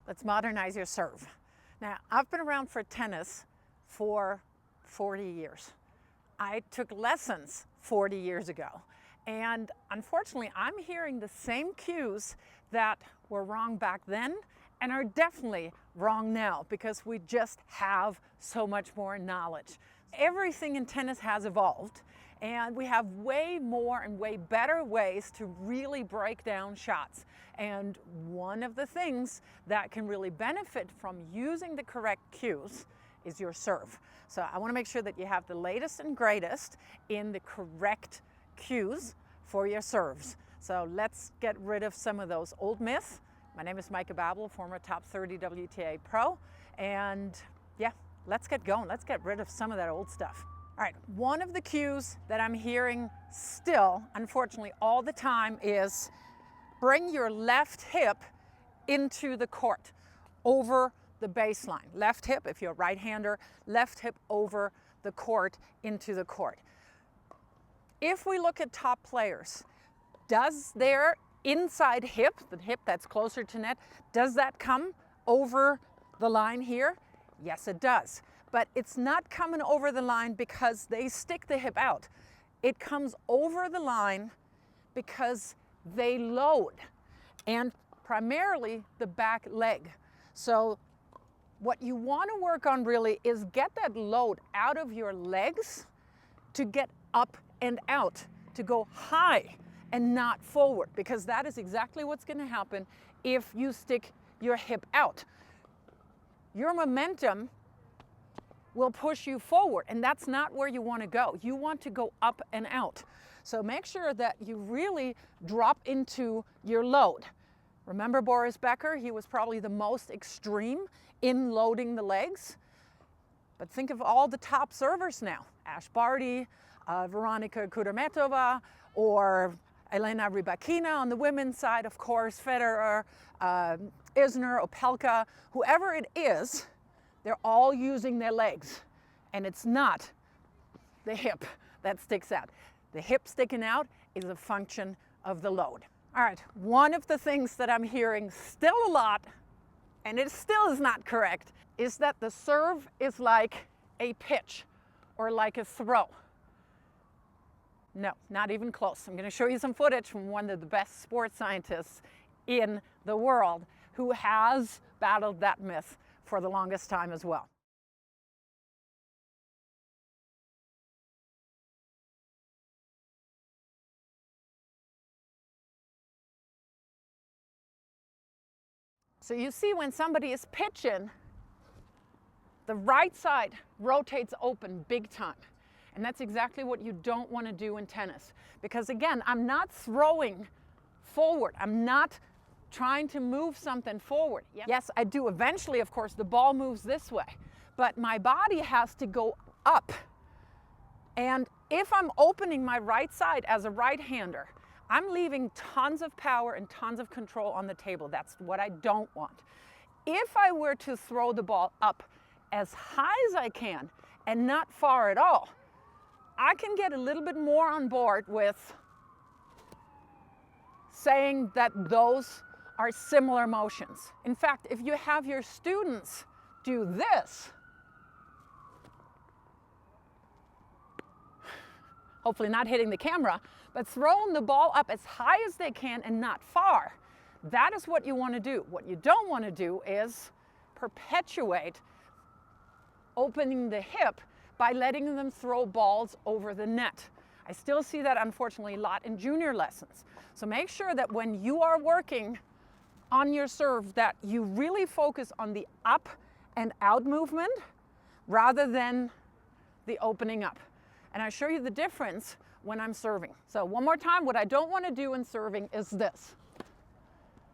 Let's modernize your serve. Now, I've been around for tennis for 40 years. I took lessons 40 years ago. And unfortunately, I'm hearing the same cues that were wrong back then and are definitely wrong now because we just have so much more knowledge. Everything in tennis has evolved, and we have way more and way better ways to really break down shots. And one of the things that can really benefit from using the correct cues is your serve. So I want to make sure that you have the latest and greatest in the correct cues for your serves. So let's get rid of some of those old myths. My name is Meike Babel, former top 30 WTA pro, and yeah, let's get going. Let's get rid of some of that old stuff. All right, one of the cues that I'm hearing still, unfortunately, all the time is bring your left hip into the court, over the baseline. Left hip, if you're a right-hander, left hip over the court, into the court. If we look at top players, does their inside hip, the hip that's closer to net, does that come over the line here? Yes, it does. But it's not coming over the line because they stick the hip out. It comes over the line because they load, and primarily the back leg. So what you want to work on really is get that load out of your legs to get up and out, to go high and not forward, because that is exactly what's going to happen if you stick your hip out. Your momentum will push you forward, and that's not where you want to go. You want to go up and out. So make sure that you really drop into your load. Remember Boris Becker? He was probably the most extreme in loading the legs. But think of all the top servers now. Ash Barty, Veronika Kudermetova, or Elena Rybakina on the women's side, of course, Federer, Isner, Opelka, whoever it is, they're all using their legs. And it's not the hip that sticks out. The hip sticking out is a function of the load. All right, one of the things that I'm hearing still a lot, and it still is not correct, is that the serve is like a pitch or like a throw. No, not even close. I'm going to show you some footage from one of the best sports scientists in the world who has battled that myth for the longest time as well. So you see when somebody is pitching, the right side rotates open big time. And that's exactly what you don't want to do in tennis. Because again, I'm not throwing forward. I'm not trying to move something forward. Yes, I do. Eventually, of course, the ball moves this way. But my body has to go up. And if I'm opening my right side as a right-hander, I'm leaving tons of power and tons of control on the table. That's what I don't want. If I were to throw the ball up as high as I can and not far at all, I can get a little bit more on board with saying that those are similar motions. In fact, if you have your students do this, hopefully not hitting the camera, but throwing the ball up as high as they can and not far, that is what you want to do. What you don't want to do is perpetuate opening the hip by letting them throw balls over the net. I still see that, unfortunately, a lot in junior lessons. So make sure that when you are working on your serve, that you really focus on the up and out movement rather than the opening up. And I show you the difference when I'm serving. So one more time, what I don't want to do in serving is this.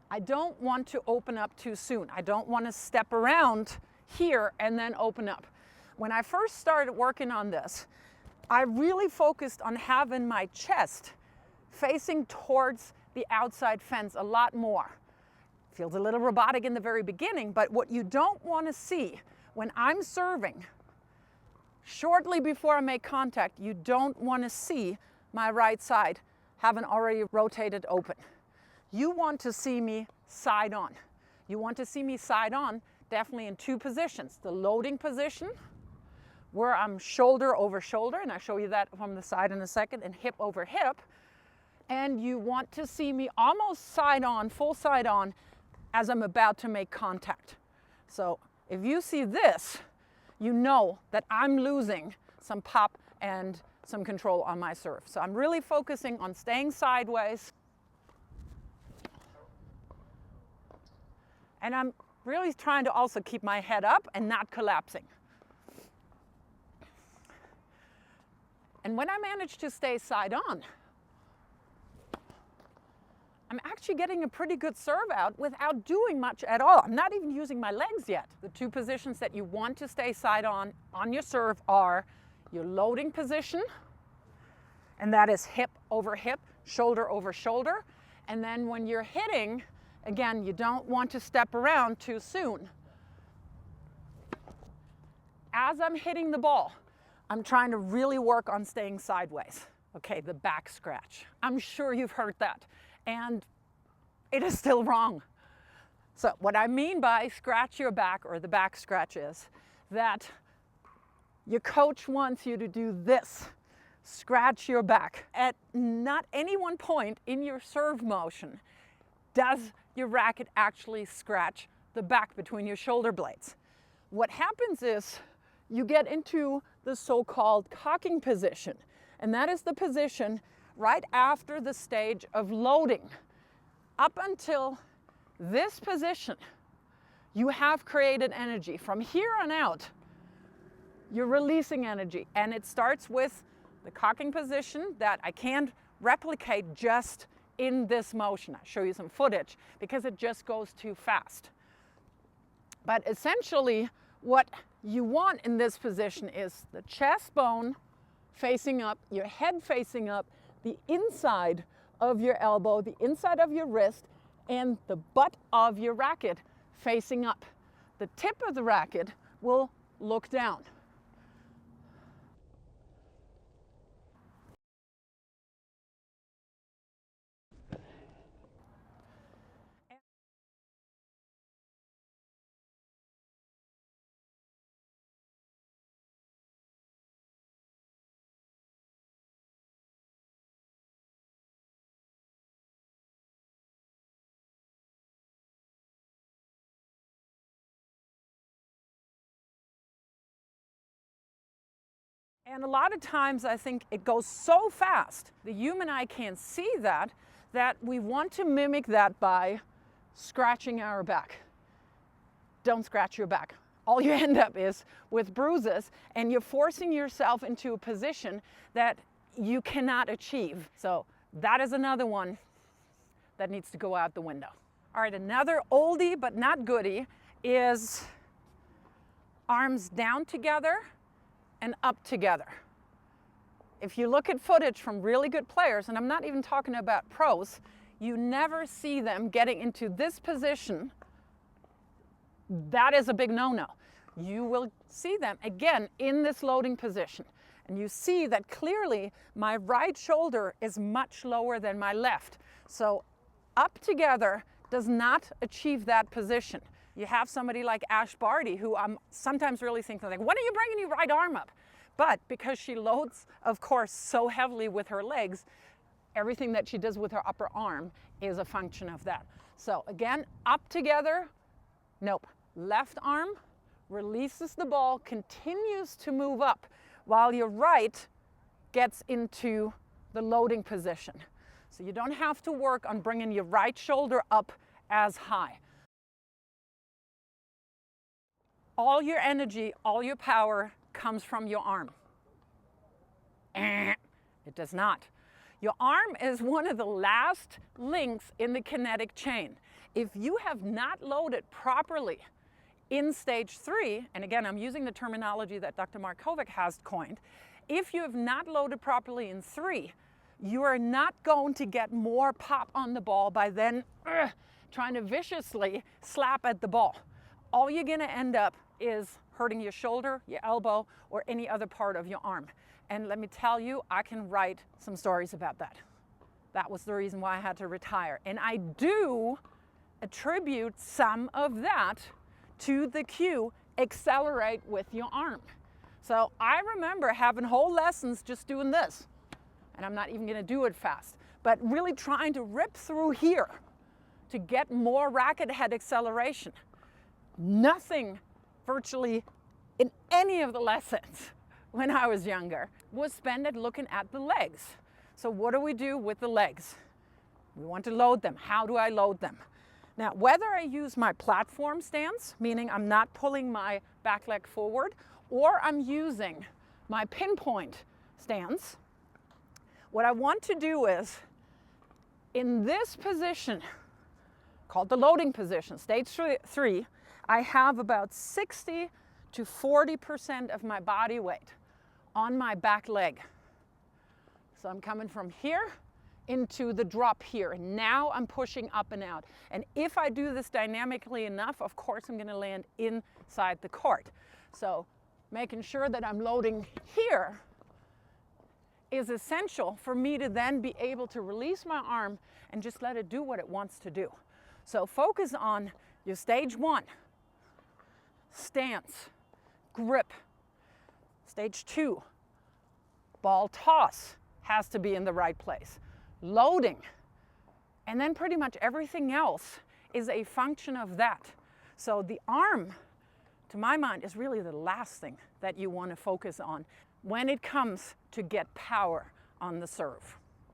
I don't want to open up too soon. I don't want to step around here and then open up. When I first started working on this, I really focused on having my chest facing towards the outside fence a lot more. Feels a little robotic in the very beginning, but what you don't want to see when I'm serving, shortly before I make contact, you don't want to see my right side having already rotated open. You want to see me side on. You want to see me side on, definitely in two positions. The loading position, where I'm shoulder over shoulder, and I'll show you that from the side in a second, and hip over hip. And you want to see me almost side on, full side on, as I'm about to make contact. So if you see this, you know that I'm losing some pop and some control on my serve. So I'm really focusing on staying sideways. And I'm really trying to also keep my head up and not collapsing. And when I manage to stay side on, I'm actually getting a pretty good serve out without doing much at all. I'm not even using my legs yet. The two positions that you want to stay side on your serve are your loading position, and that is hip over hip, shoulder over shoulder. And then when you're hitting, again, you don't want to step around too soon. As I'm hitting the ball, I'm trying to really work on staying sideways. Okay, the back scratch. I'm sure you've heard that. And it is still wrong. So what I mean by scratch your back or the back scratch is that your coach wants you to do this. Scratch your back. At not any one point in your serve motion does your racket actually scratch the back between your shoulder blades. What happens is you get into the so-called cocking position, and that is the position right after the stage of loading. Up until this position, you have created energy. From here on out, you're releasing energy, and it starts with the cocking position that I can't replicate just in this motion. I'll show you some footage because it just goes too fast. But essentially, what you want in this position is the chest bone facing up, your head facing up, the inside of your elbow, the inside of your wrist, and the butt of your racket facing up. The tip of the racket will look down. And a lot of times I think it goes so fast, the human eye can't see that we want to mimic that by scratching our back. Don't scratch your back. All you end up is with bruises, and you're forcing yourself into a position that you cannot achieve. So that is another one that needs to go out the window. All right, another oldie but not goodie is arms down together and up together. If you look at footage from really good players, and I'm not even talking about pros, you never see them getting into this position. That is a big no-no. You will see them again in this loading position. And you see that clearly my right shoulder is much lower than my left. So up together does not achieve that position. You have somebody like Ash Barty, who I'm sometimes really thinking, like, when are you bringing your right arm up? But because she loads, of course, so heavily with her legs, everything that she does with her upper arm is a function of that. So again, up together, nope. Left arm releases the ball, continues to move up, while your right gets into the loading position. So you don't have to work on bringing your right shoulder up as high. All your energy, all your power comes from your arm. It does not. Your arm is one of the last links in the kinetic chain. If you have not loaded properly in stage 3, and again, I'm using the terminology that Dr. Markovic has coined, if you have not loaded properly in 3, you are not going to get more pop on the ball by then trying to viciously slap at the ball. All you're going to end up is hurting your shoulder, your elbow, or any other part of your arm. And let me tell you, I can write some stories about that. That was the reason why I had to retire. And I do attribute some of that to the cue, accelerate with your arm. So I remember having whole lessons just doing this, and I'm not even going to do it fast, but really trying to rip through here to get more racket head acceleration. Nothing virtually in any of the lessons when I was younger was spent at looking at the legs. So what do we do with the legs? We want to load them. How do I load them? Now, whether I use my platform stance, meaning I'm not pulling my back leg forward, or I'm using my pinpoint stance, what I want to do is, in this position, called the loading position, stage 3, I have about 60 to 40% of my body weight on my back leg. So I'm coming from here into the drop here, and now I'm pushing up and out. And if I do this dynamically enough, of course I'm going to land inside the court. So making sure that I'm loading here is essential for me to then be able to release my arm and just let it do what it wants to do. So focus on your stage 1, stance, grip. Stage 2, ball toss has to be in the right place. Loading, and then pretty much everything else is a function of that. So the arm, to my mind, is really the last thing that you want to focus on when it comes to get power on the serve.